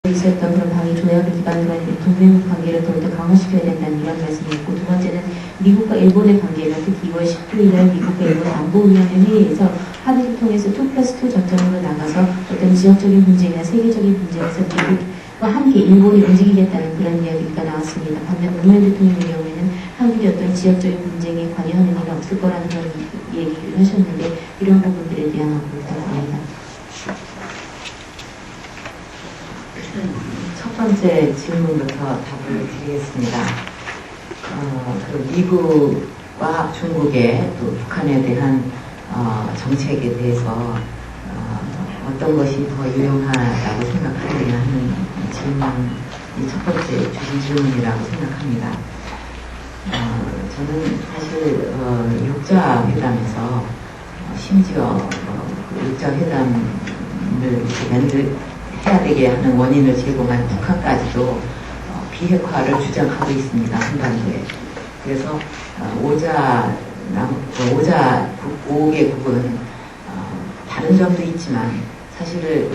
있었던 그런 방위 조약을 기반으로 한 동맹국 관계를 더욱더 강화시켜야 된다는 이런 말씀이었고, 두 번째는 미국과 일본의 관계가 특히 2월 10일날 미국과 일본 안보위원회 회의에서 합의를 통해서 2+2 전쟁으로 나가서 어떤 지역적인 문제나 세계적인 문제에서 미국과 함께 일본이 움직이겠다는 그런 이야기가 나왔습니다. 반면 노무현 대통령의 경우에는 한국이 어떤 지역적인 분쟁에 관여하는 일은 없을 거라는 그런 얘기를 하셨는데, 이런 부분들에 대한 부탁드립니다. 첫 번째 질문부터 답을 드리겠습니다. 미국과 중국의 또 북한에 대한 정책에 대해서 어떤 것이 더 유용하다고 생각하느냐 하는 질문이 첫 번째 주신 질문이라고 생각합니다. 저는 사실 육자회담에서 심지어 육자회담을 해야 되게 하는 원인을 제공한 북한까지도 비핵화를 주장하고 있습니다. 한반도에. 그래서 5개국은 다른 점도 있지만 사실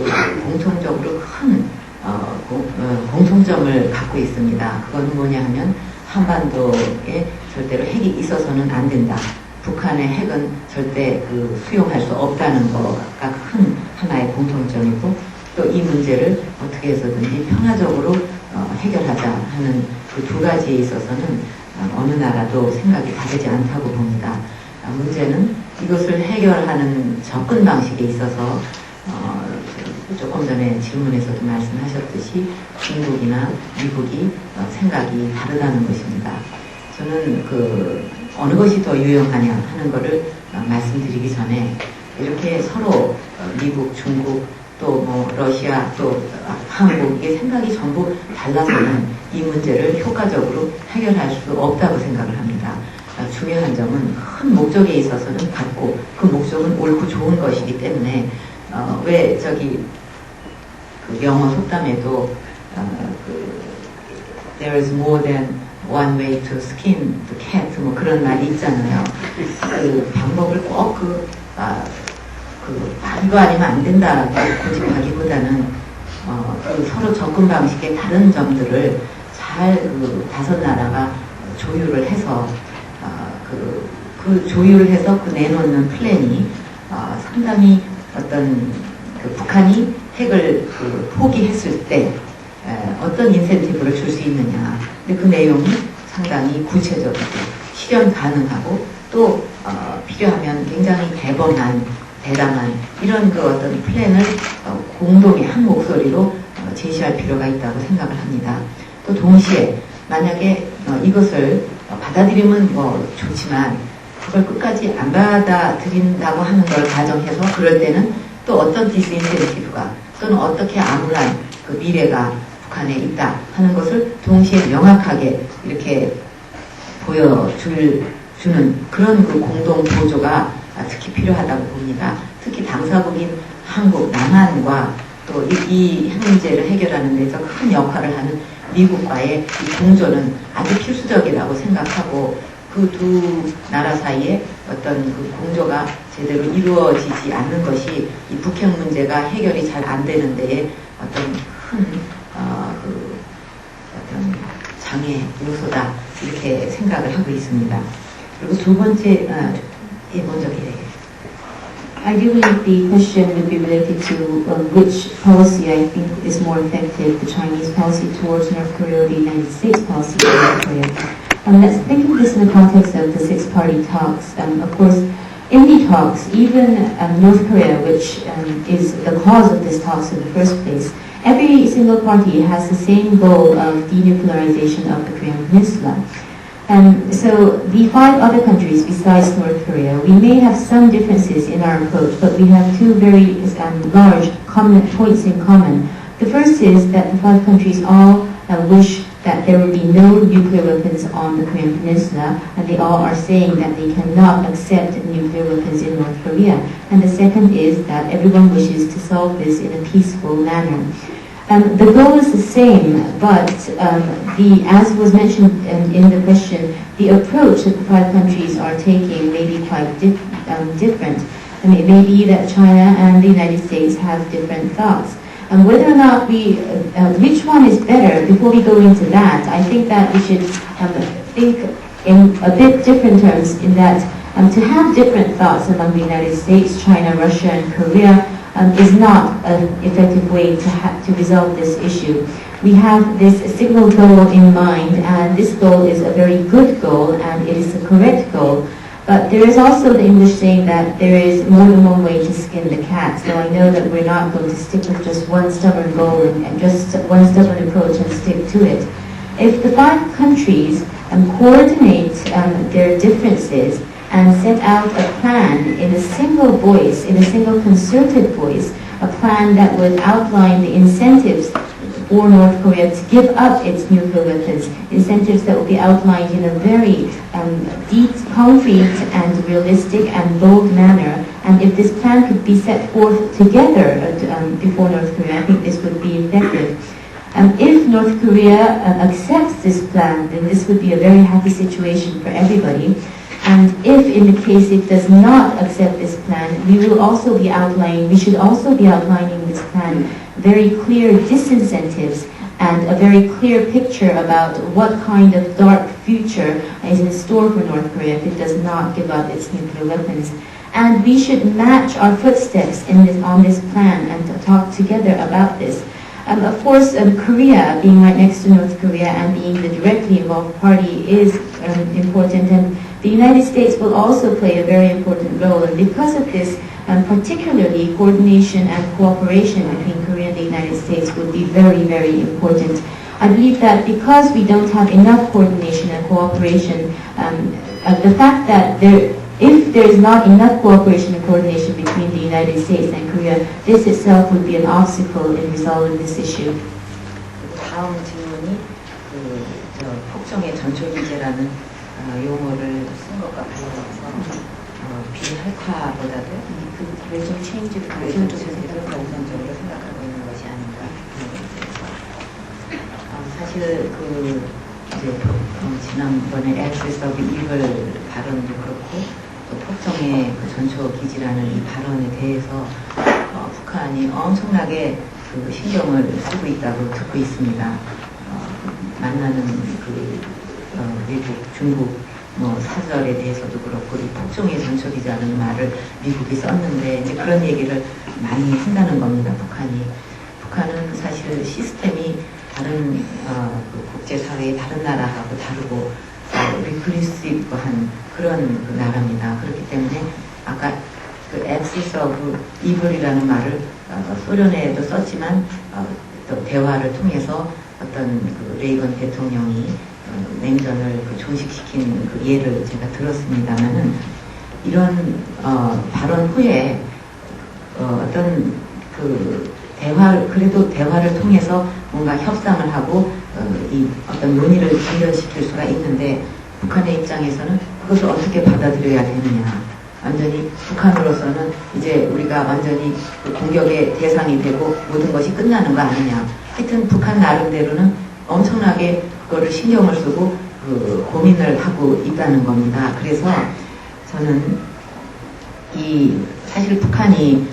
공통적으로 큰 공통점을 갖고 있습니다. 그건 뭐냐 하면 한반도에 절대로 핵이 있어서는 안 된다. 북한의 핵은 절대 수용할 수 없다는 거가 큰 하나의 공통점이고, 또 이 문제를 어떻게 해서든지 평화적으로 해결하자 하는 그 두 가지에 있어서는 어느 나라도 생각이 다르지 않다고 봅니다. 문제는 이것을 해결하는 접근 방식에 있어서 조금 전에 질문에서도 말씀하셨듯이 중국이나 미국이 생각이 다르다는 것입니다. 저는 어느 것이 더 유용하냐 하는 것을 말씀드리기 전에 이렇게 서로 미국, 중국, 또 러시아, 또 한국, 이게 생각이 전부 달라서는 이 문제를 효과적으로 해결할 수 없다고 생각을 합니다. 중요한 점은 큰 목적에 있어서는 같고, 그 목적은 옳고 좋은 것이기 때문에 왜 영어 속담에도 there is more than one way to skin the cat 그런 말이 있잖아요. 그 방법을 꼭 이거 아니면 안 된다고 고집하기보다는 서로 접근 방식의 다른 점들을 잘 다섯 나라가 조율을 해서 조율을 해서 내놓는 플랜이 상당히 어떤 북한이 핵을 포기했을 때 어떤 인센티브를 줄 수 있느냐. 근데 그 내용이 상당히 구체적이고 실현 가능하고 또 필요하면 굉장히 대담한 이런 어떤 플랜을 공동의 한 목소리로 제시할 필요가 있다고 생각을 합니다. 또 동시에 만약에 이것을 받아들이면 좋지만 그걸 끝까지 안 받아들인다고 하는 걸 가정해서 그럴 때는 또 어떤 디스인센티브가 또는 어떻게 암울한 미래가 북한에 있다 하는 것을 동시에 명확하게 이렇게 보여주는 그런 공동 보조가 특히 필요하다고 봅니다. 특히 당사국인 한국, 남한과 또 이 핵 문제를 해결하는 데서 큰 역할을 하는 미국과의 이 공조는 아주 필수적이라고 생각하고, 그 두 나라 사이에 어떤 공조가 제대로 이루어지지 않는 것이 이 북핵 문제가 해결이 잘 안 되는 데에 어떤 큰 어떤 장애 요소다 이렇게 생각을 하고 있습니다. 그리고 두 번째 먼저 I do believe the question would be related to which policy I think is more effective, the Chinese policy towards North Korea or the United States policy towards North Korea. Let's think of this in the context of the six-party talks. Of course, in the talks, even North Korea, which is the cause of these talks in the first place, every single party has the same goal of denuclearization of the Korean Peninsula. So the five other countries besides North Korea, we may have some differences in our approach, but we have two very large points in common. The first is that the five countries all wish that there will be no nuclear weapons on the Korean Peninsula, and they all are saying that they cannot accept nuclear weapons in North Korea. And the second is that everyone wishes to solve this in a peaceful manner. The goal is the same, but as was mentioned in the question, the approach that the five countries are taking may be quite different. It may be that China and the United States have different thoughts. Whether or not which one is better, before we go into that, I think that we should think in a bit different terms in that to have different thoughts among the United States, China, Russia, and Korea is not an effective way to resolve this issue. We have this single goal in mind, and this goal is a very good goal, and it is the correct goal. But there is also the English saying that there is more than one way to skin the cat. So I know that we're not going to stick with just one stubborn goal and just one stubborn approach and stick to it. If the 5 countries coordinate their differences and set out a plan in a single voice, in a single concerted voice, a plan that would outline the incentives for North Korea to give up its nuclear weapons, incentives that will be outlined in a very deep, concrete and realistic and bold manner. And if this plan could be set forth together before North Korea, I think this would be effective. If North Korea accepts this plan, then this would be a very happy situation for everybody. And if in the case it does not accept this plan, we should also be outlining this plan very clear disincentives and a very clear picture about what kind of dark future is in store for North Korea if it does not give up its nuclear weapons. And we should match our footsteps on this plan and talk together about this. Of course, Korea, being right next to North Korea and being the directly involved party is important, and the United States will also play a very important role. And because of this, particularly coordination and cooperation between Korea and the United States would be very, very important. I believe that because we don't have enough coordination and cooperation, the fact that if there is not enough cooperation and coordination between the United States and Korea, this itself would be an obstacle in resolving this issue. 다음 질문이 폭정의 전초기제라는 용어를 쓴 것과 관련해서 비핵화보다도 regional change 우선적으로 생각하고 있는 것이 아닌가. 사실 지난번에 Axis of Evil 발언도 그렇고 또 폭정의 전초 기지라는 이 발언에 대해서 북한이 엄청나게 신경을 쓰고 있다고 듣고 있습니다. 만나는 외국, 중국 사절에 대해서도 그렇고 이 폭정의 전초기지라는 말을 미국이 썼는데 이제 그런 얘기를 많이 한다는 겁니다. 북한은 사실 시스템이 다른 국제사회의 다른 나라하고 다르고 리플리시브한 그런 나라입니다. 그렇기 때문에 아까 Axis of Evil이라는 말을 소련에도 썼지만 또 대화를 통해서 어떤 레이건 대통령이 냉전을 종식시킨 예를 제가 들었습니다만은 이런 발언 후에 어떤 그래도 대화를 통해서 뭔가 협상을 하고 이 어떤 논의를 진전시킬 수가 있는데 북한의 입장에서는 그것을 어떻게 받아들여야 되느냐. 완전히 북한으로서는 이제 우리가 완전히 공격의 대상이 되고 모든 것이 끝나는 거 아니냐. 하여튼 북한 나름대로는 엄청나게 그거를 신경을 쓰고 고민을 하고 있다는 겁니다. 그래서 저는 사실 북한이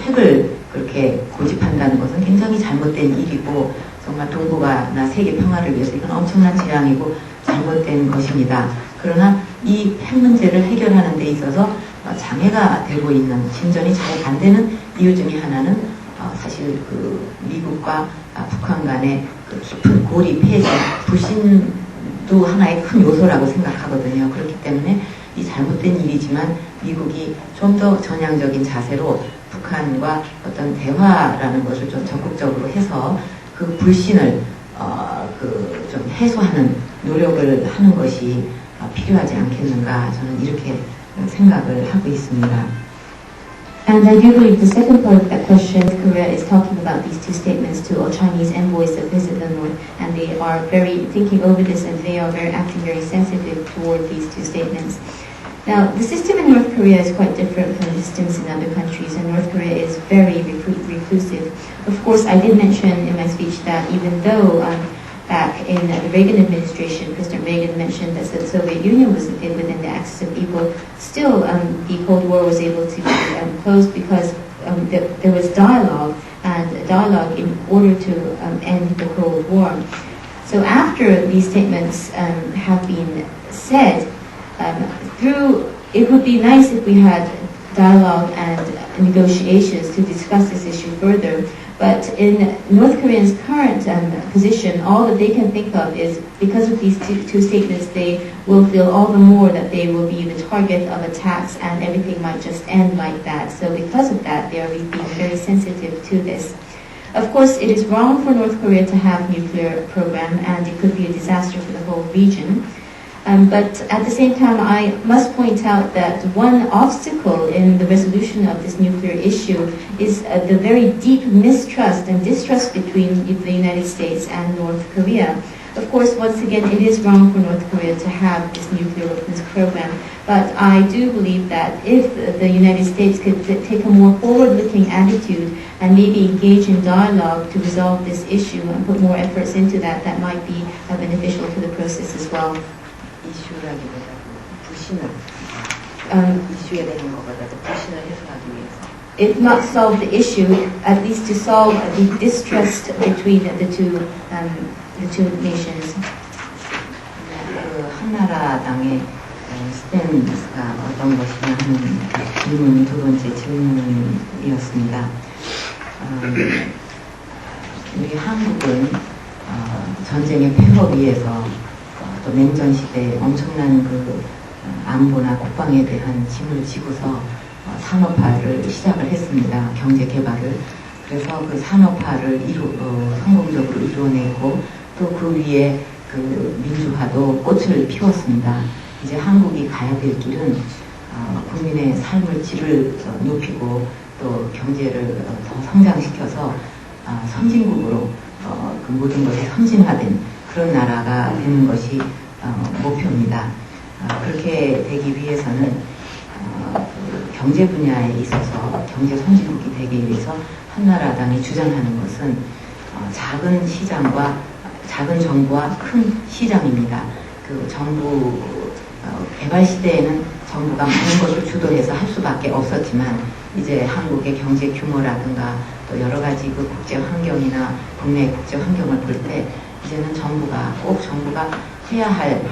핵을 그렇게 고집한다는 것은 굉장히 잘못된 일이고 정말 동북아나 세계 평화를 위해서 이건 엄청난 재앙이고 잘못된 것입니다. 그러나 이 핵 문제를 해결하는 데 있어서 장애가 되고 있는 진전이 잘 안 되는 이유 중에 하나는 사실 미국과 북한 간의 깊은 고리, 폐쇄, 불신도 하나의 큰 요소라고 생각하거든요. 그렇기 때문에 이 잘못된 일이지만 미국이 좀 더 전향적인 자세로 북한과 어떤 대화라는 것을 좀 적극적으로 해서 그 불신을 좀 해소하는 노력을 하는 것이 필요하지 않겠는가 저는 이렇게 생각을 하고 있습니다. And I do believe the second part of that question, Korea is talking about these two statements to all Chinese envoys that visit the North, and they are very thinking over this and they are acting very sensitive toward these two statements. Now, the system in North Korea is quite different from the systems in other countries, and North Korea is very reclusive. Of course, I did mention in my speech that even though back in the Reagan administration, President Reagan mentioned that the Soviet Union was within the axis of evil, still the Cold War was able to be closed because there was dialogue and dialogue in order to end the Cold War. So after these statements have been said, it would be nice if we had dialogue and negotiations to discuss this issue further. But in North Korea's current position, all that they can think of is because of these two statements, they will feel all the more that they will be the target of attacks and everything might just end like that. So because of that, they are being very sensitive to this. Of course, it is wrong for North Korea to have a nuclear program, and it could be a disaster for the whole region. But at the same time, I must point out that one obstacle in the resolution of this nuclear issue is the very deep mistrust and distrust between the United States and North Korea. Of course, once again, it is wrong for North Korea to have this nuclear weapons program, but I do believe that if the United States could take a more forward-looking attitude and maybe engage in dialogue to resolve this issue and put more efforts into that, that might be beneficial to the process as well. 이슈라기보다 불신을 이슈에 대한 것보다도 불신을 해소하기 위해서. If not solve the issue, at least to solve the distrust between the two nations. 그 한나라당의 스탠스가 어떤 것이냐 하는 질문이 두 번째 질문이었습니다. 우리 한국은 전쟁의 폐허 위에서 또 냉전 시대에 엄청난 그 안보나 국방에 대한 짐을 지고서 산업화를 시작을 했습니다. 경제 개발을. 그래서 그 산업화를 성공적으로 이루어내고 또 그 위에 그 민주화도 꽃을 피웠습니다. 이제 한국이 가야 될 길은 국민의 삶의 질을 높이고 또 경제를 더 성장시켜서 선진국으로 그 모든 것이 선진화된 그런 나라가 되는 것이 목표입니다. 그렇게 되기 위해서는 경제 분야에 있어서 경제 선진국이 되기 위해서 한나라당이 주장하는 것은 작은 시장과 작은 정부와 큰 시장입니다. 그 정부 개발 시대에는 정부가 많은 것을 주도해서 할 수밖에 없었지만 이제 한국의 경제 규모라든가 또 여러 가지 그 국제 환경이나 국내 국제 환경을 볼 때 이제는 정부가 해야 할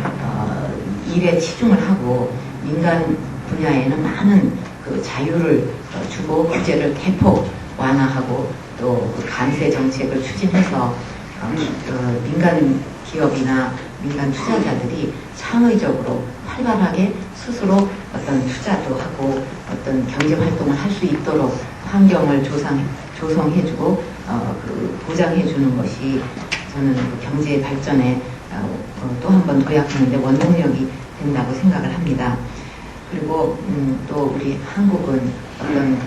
일에 치중을 하고 민간 분야에는 많은 그 자유를 주고 규제를 대폭 완화하고 또 관세 정책을 추진해서 민간 기업이나 민간 투자자들이 창의적으로 활발하게 스스로 어떤 투자도 하고 어떤 경제 활동을 할 수 있도록 환경을 조성해주고 보장해주는 것이 저는 그 경제 발전에 또 한 번 도약하는데 원동력이 된다고 생각을 합니다. 그리고 또 우리 한국은 어떤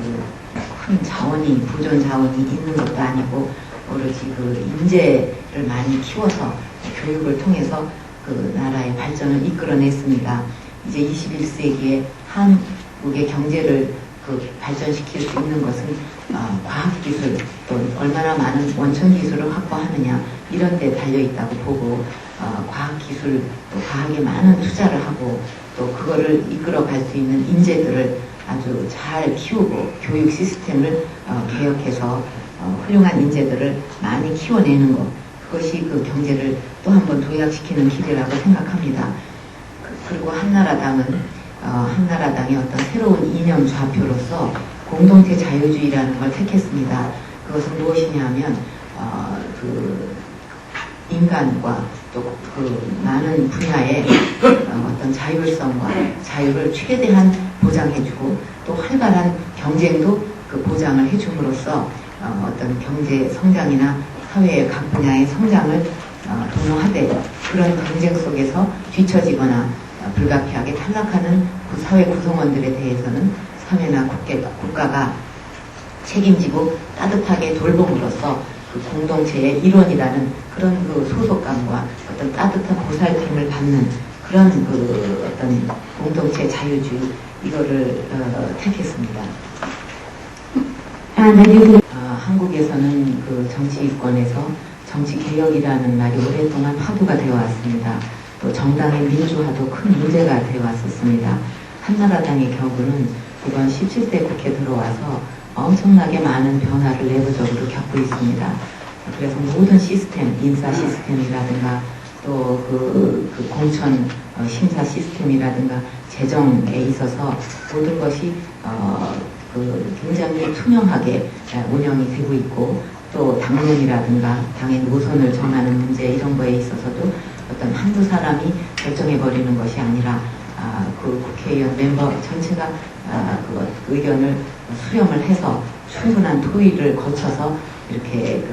큰 자원이 보존 자원이 있는 것도 아니고 오로지 그 인재를 많이 키워서 교육을 통해서 그 나라의 발전을 이끌어냈습니다. 이제 21세기에 한국의 경제를 발전시킬 수 있는 것은 과학기술 또 얼마나 많은 원천기술을 확보하느냐 이런 데 달려있다고 보고 과학기술 또 과학에 많은 투자를 하고 또 그거를 이끌어갈 수 있는 인재들을 아주 잘 키우고 교육 시스템을 개혁해서 훌륭한 인재들을 많이 키워내는 것 그것이 그 경제를 또 한 번 도약시키는 길이라고 생각합니다. 그리고 한나라당의 어떤 새로운 이념 좌표로서 공동체 자유주의라는 걸 택했습니다. 그것은 무엇이냐 하면 그 인간과 또 그 많은 분야의 어떤 자율성과 자유를 최대한 보장해주고 또 활발한 경쟁도 그 보장을 해줌으로써 어떤 경제 성장이나 사회의 각 분야의 성장을 도모하되 그런 경쟁 속에서 뒤처지거나 불가피하게 탈락하는 그 사회 구성원들에 대해서는 사회나 국가가 책임지고 따뜻하게 돌봄으로써 그 공동체의 일원이라는 그런 그 소속감과 어떤 따뜻한 보살핌을 받는 그런 그 어떤 공동체 자유주의 이거를 택했습니다. 한국에서는 그 정치권에서 정치 개혁이라는 말이 오랫동안 화두가 되어 왔습니다. 또 정당의 민주화도 큰 문제가 되어 왔었습니다. 한나라당의 경우는 이번 17대 국회 들어와서 엄청나게 많은 변화를 내부적으로 겪고 있습니다. 그래서 모든 시스템, 인사 시스템이라든가 또 그 공천 심사 시스템이라든가 재정에 있어서 모든 것이 굉장히 투명하게 운영이 되고 있고 또 당론이라든가 당의 노선을 정하는 문제 이런 거에 있어서도 어떤 한두 사람이 결정해버리는 것이 아니라 그 국회의원 멤버 전체가 그 의견을 수렴을 해서 충분한 토의를 거쳐서 이렇게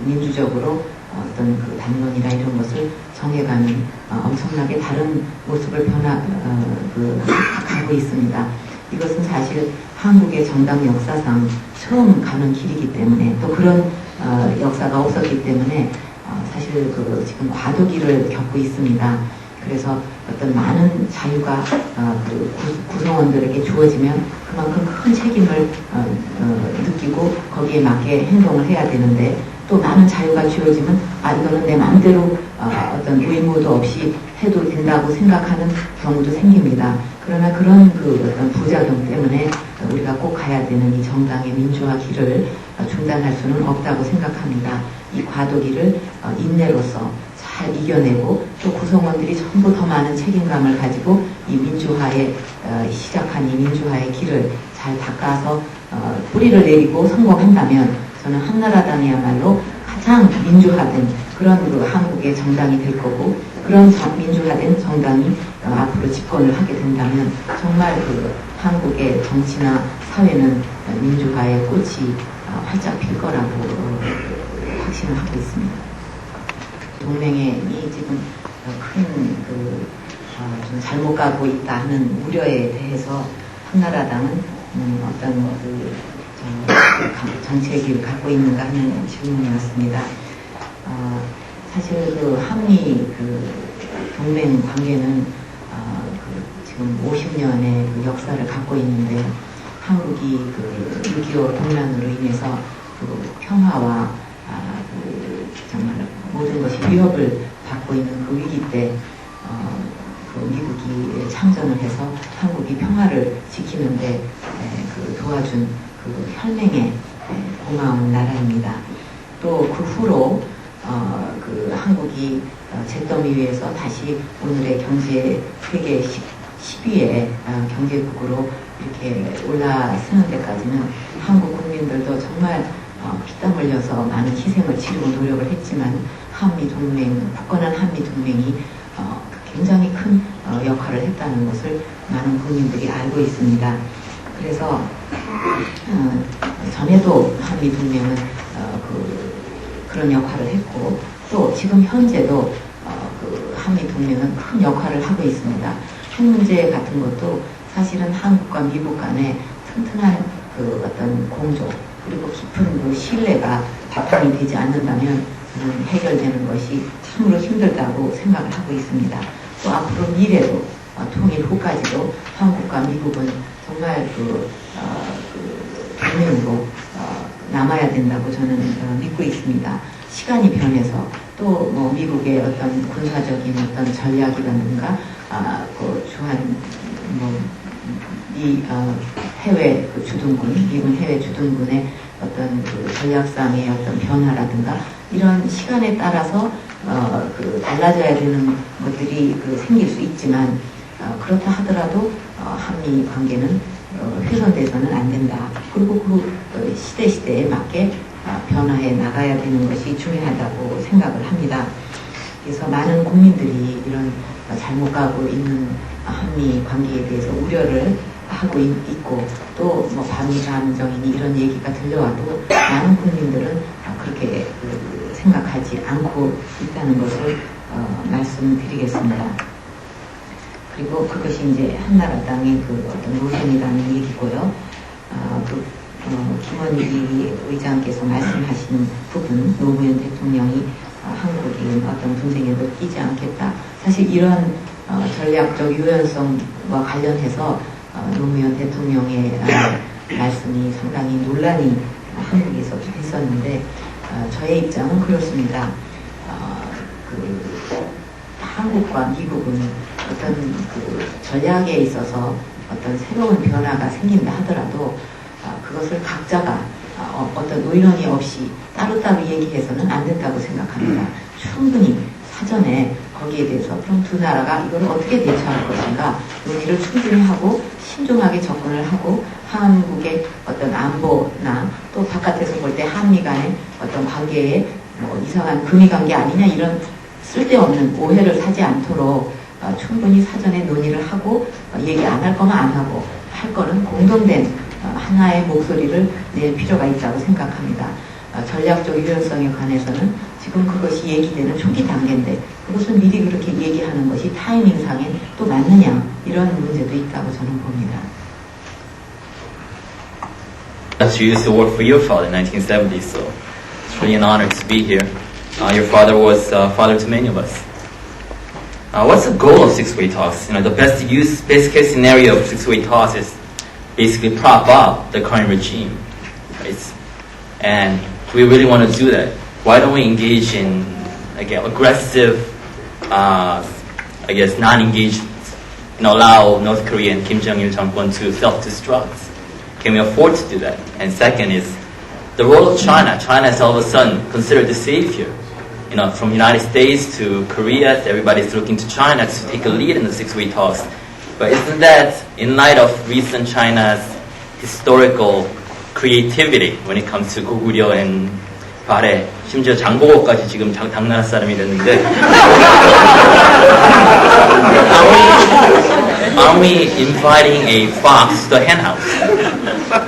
민주적으로 어떤 그 당론이나 이런 것을 정해가는 엄청나게 다른 모습을 가고 있습니다. 이것은 사실 한국의 정당 역사상 처음 가는 길이기 때문에 또 그런 역사가 없었기 때문에 사실 지금 과도기를 겪고 있습니다. 그래서 어떤 많은 자유가 구성원들에게 주어지면 그만큼 큰 책임을 느끼고 거기에 맞게 행동을 해야 되는데 또 많은 자유가 주어지면 이거는 내 마음대로 어떤 의무도 없이 해도 된다고 생각하는 경우도 생깁니다. 그러나 그런 어떤 부작용 때문에 우리가 꼭 가야 되는 이 정당의 민주화 길을 중단할 수는 없다고 생각합니다. 이 과도기를 인내로서 잘 이겨내고 또 구성원들이 전부 더 많은 책임감을 가지고 이 민주화에 시작한 이 민주화의 길을 잘 닦아서 뿌리를 내리고 성공한다면 저는 한나라당이야말로 가장 민주화된 그런 한국의 정당이 될 거고 그런 민주화된 정당이 앞으로 집권을 하게 된다면 정말 한국의 정치나 사회는 민주화의 꽃이 활짝 필 거라고 확신을 하고 있습니다. 동맹이 지금 좀 잘못 가고 있다 하는 우려에 대해서 한나라당은 어떤 정책을 갖고 있는가 하는 질문이었습니다. 사실 한미 동맹 관계는 지금 50년의 역사를 갖고 있는데 한국이 6.25 동란으로 인해서 평화와 정말 모든 것이 위협을 받고 있는 그 위기 때 미국이 참전을 해서 한국이 평화를 지키는데 도와준 혈맹에 고마운 나라입니다. 또 그 후로 한국이 잿더미 위에서 다시 오늘의 세계 10위의 경제국으로 이렇게 올라서는 데까지는 한국 국민들도 정말 피땀 흘려서 많은 희생을 치르고 노력을 했지만 굳건한 한미 동맹이 굉장히 큰 역할을 했다는 것을 많은 국민들이 알고 있습니다. 그래서 전에도 한미 동맹은 그런 역할을 했고 또 지금 현재도 한미 동맹은 큰 역할을 하고 있습니다. 핵 문제 같은 것도 사실은 한국과 미국 간의 튼튼한 어떤 공조 그리고 깊은 신뢰가 바탕이 되지 않는다면 해결되는 것이 참으로 힘들다고 생각을 하고 있습니다. 또 앞으로 미래도 통일 후까지도 한국과 미국은 정말 동맹으로 남아야 된다고 저는 믿고 있습니다. 시간이 변해서 또 미국의 어떤 군사적인 어떤 전략이라든가 주한 해외 주둔군, 미군 해외 주둔군의 어떤 전략상의 어떤 변화라든가 이런 시간에 따라서 달라져야 되는 것들이 생길 수 있지만 그렇다 하더라도 한미 관계는 훼손돼서는 안 된다. 그리고 시대에 맞게 변화해 나가야 되는 것이 중요하다고 생각을 합니다. 그래서 많은 국민들이 이런 잘못 가고 있는 한미 관계에 대해서 우려를 하고 있고 또 반미감정이니 이런 얘기가 들려와도 많은 국민들은 그렇게 생각하지 않고 있다는 것을 말씀드리겠습니다. 그리고 그것이 이제 한나라당의 어떤 노선이라는 얘기고요. 김원희 의장께서 말씀하신 부분, 노무현 대통령이 한국이 어떤 분쟁에도 끼지 않겠다. 사실 이런 전략적 유연성과 관련해서 노무현 대통령의 말씀이 상당히 논란이 한국에서 있었는데 저의 입장은 그렇습니다. 한국과 미국은 어떤 전략에 있어서 어떤 새로운 변화가 생긴다 하더라도 그것을 각자가 어떤 의논이 없이 따로따로 얘기해서는 안 된다고 생각합니다. 충분히 사전에 거기에 대해서 그럼 두 나라가 이걸 어떻게 대처할 것인가 논의를 충분히 하고 신중하게 접근을 하고 한국의 어떤 안보나 또 바깥에서 볼 때 한미 간의 어떤 관계에 뭐 이상한 금이 관계 아니냐 이런 쓸데없는 오해를 사지 않도록 충분히 사전에 논의를 하고 얘기 안 할 거면 안 하고 할 거는 공동된 하나의 목소리를 낼 필요가 있다고 생각합니다. 전략적 유연성에 관해서는 지금 그것이 얘기되는 초기 단계인데 그것을 미리 그렇게 얘기하는 것이 타이밍상에 또 맞느냐 이런 문제도 있다고 저는 봅니다. You used to work for your father in 1970s, so it's really an honor to be here. Your father was father to many of us. What's the goal of six-way talks? You know, the best case scenario of six-way talks is basically prop up the current regime, right? And we really want to do that. Why don't we engage in, again, aggressive, non-engagement and allow North Korea and Kim Jong-il 정권 to self-destruct? Can we afford to do that? And second is the role of China. China is all of a sudden considered the savior. You know, from United States to Korea, everybody's looking to China to take a lead in the six-way talks. But isn't that, in light of recent China's historical creativity when it comes to 고구려 and 발해, 심지어 장보고까지 지금 당나라 사람이 됐는데 are we inviting a fox to the henhouse?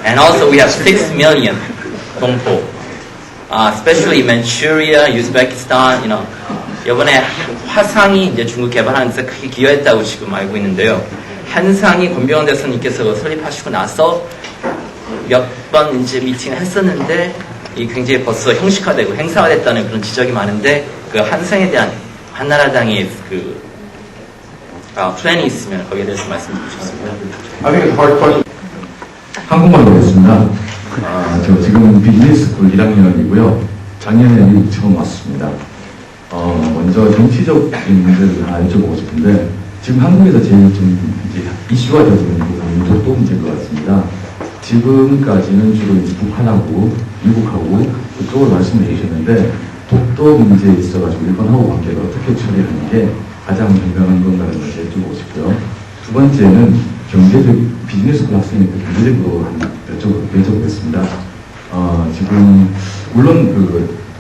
And also we have 6 million 동포, especially Manchuria, Uzbekistan, you know, 이번에 화상이 이제 중국 개발하는 데 크게 기여했다고 지금 알고 있는데요. 한상희 권병원 대선님께서 설립하시고 나서 몇 번 이제 미팅을 했었는데 이 굉장히 벌써 형식화되고 행사화됐다는 그런 지적이 많은데 그 한상에 대한 한나라당의 그 플랜이 있으면 거기에 대해서 말씀해 주셨습니다. I think it's a hard question. 한국말로 하겠습니다. 저 지금 비즈니스 스쿨 1학년이고요. 작년에 미국 처음 왔습니다. 먼저 정치적인 문제를 하나 여쭤보고 싶은데 지금 한국에서 제일 좀 이제 이슈가 되고 있는 부분이 독도 문제인 것 같습니다. 지금까지는 주로 이제 북한하고 미국하고 그쪽으로 말씀해 주셨는데 독도 문제에 있어가지고 일본하고 관계를 어떻게 처리하는 게 가장 현명한 건가를 먼저 여쭤보고 싶고요. 두 번째는 경제적 비즈니스 학생이니까 경제적으로 여쭤보겠습니다. 지금 물론 그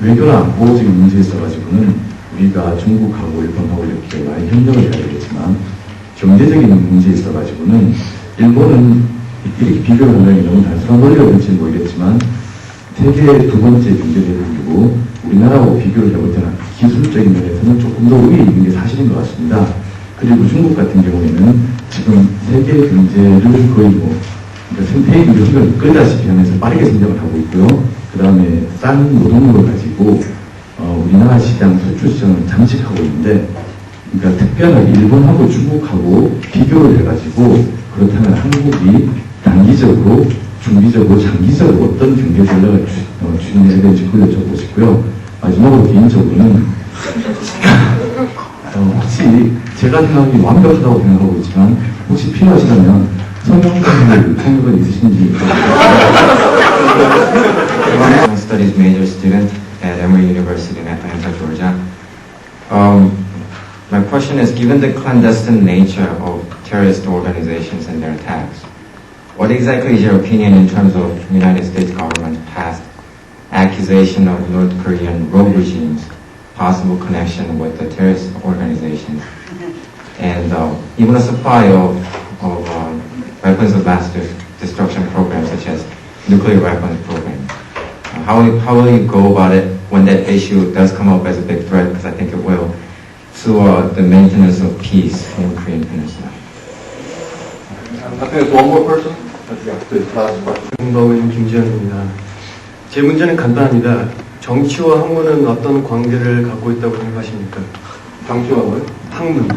외교나 안보적인 문제에 있어가지고는 우리가 중국하고 일본하고 이렇게 많이 협력을 해야 되겠지만 경제적인 문제에 있어가지고는 일본은 이렇게 비교를 한다는 게 너무 단순한 논리가 될지는 모르겠지만 세계 두 번째 경제대국이고 우리나라하고 비교를 해볼 때는 기술적인 면에서는 조금 더 우위에 있는 게 사실인 것 같습니다. 그리고 중국 같은 경우에는 지금 세계 경제를 거의 그러니까 생태계 경제를 끌다시피 하면서 빠르게 성장을 하고 있고요. 그 다음에 싼 노동력을 가지고 우리나라 시장, 수출 시장을 잠식하고 있는데 그러니까 특별하게 일본하고 중국하고 비교를 해가지고 그렇다면 한국이 단기적으로, 중기적으로, 장기적으로 어떤 경제 전략을 추진해야 될지 그걸 여쭤보고 싶고요. 마지막으로 개인적으로는 혹시 제가 생각하기 완벽하다고 생각하고 있지만 혹시 필요하시다면 성형은 있으신지. Studies major student at Emory University in Atlanta, Georgia. My question is, given the clandestine nature of terrorist organizations and their attacks, what exactly is your opinion in terms of United States government's past accusation of North Korean rogue regimes, possible connection with the terrorist organizations, and even a supply of weapons of mass destruction programs such as nuclear weapons program? How will you go about it when that issue does come up as a big threat, because I think it will, to the maintenance of peace in Korean Peninsula? I think there's one more person. the last question. 정법인 김지현입니다. 제 문제는 간단합니다. 정치와 학문은 어떤 관계를 갖고 있다고 생각하십니까? 정치와 뭐요? 학문.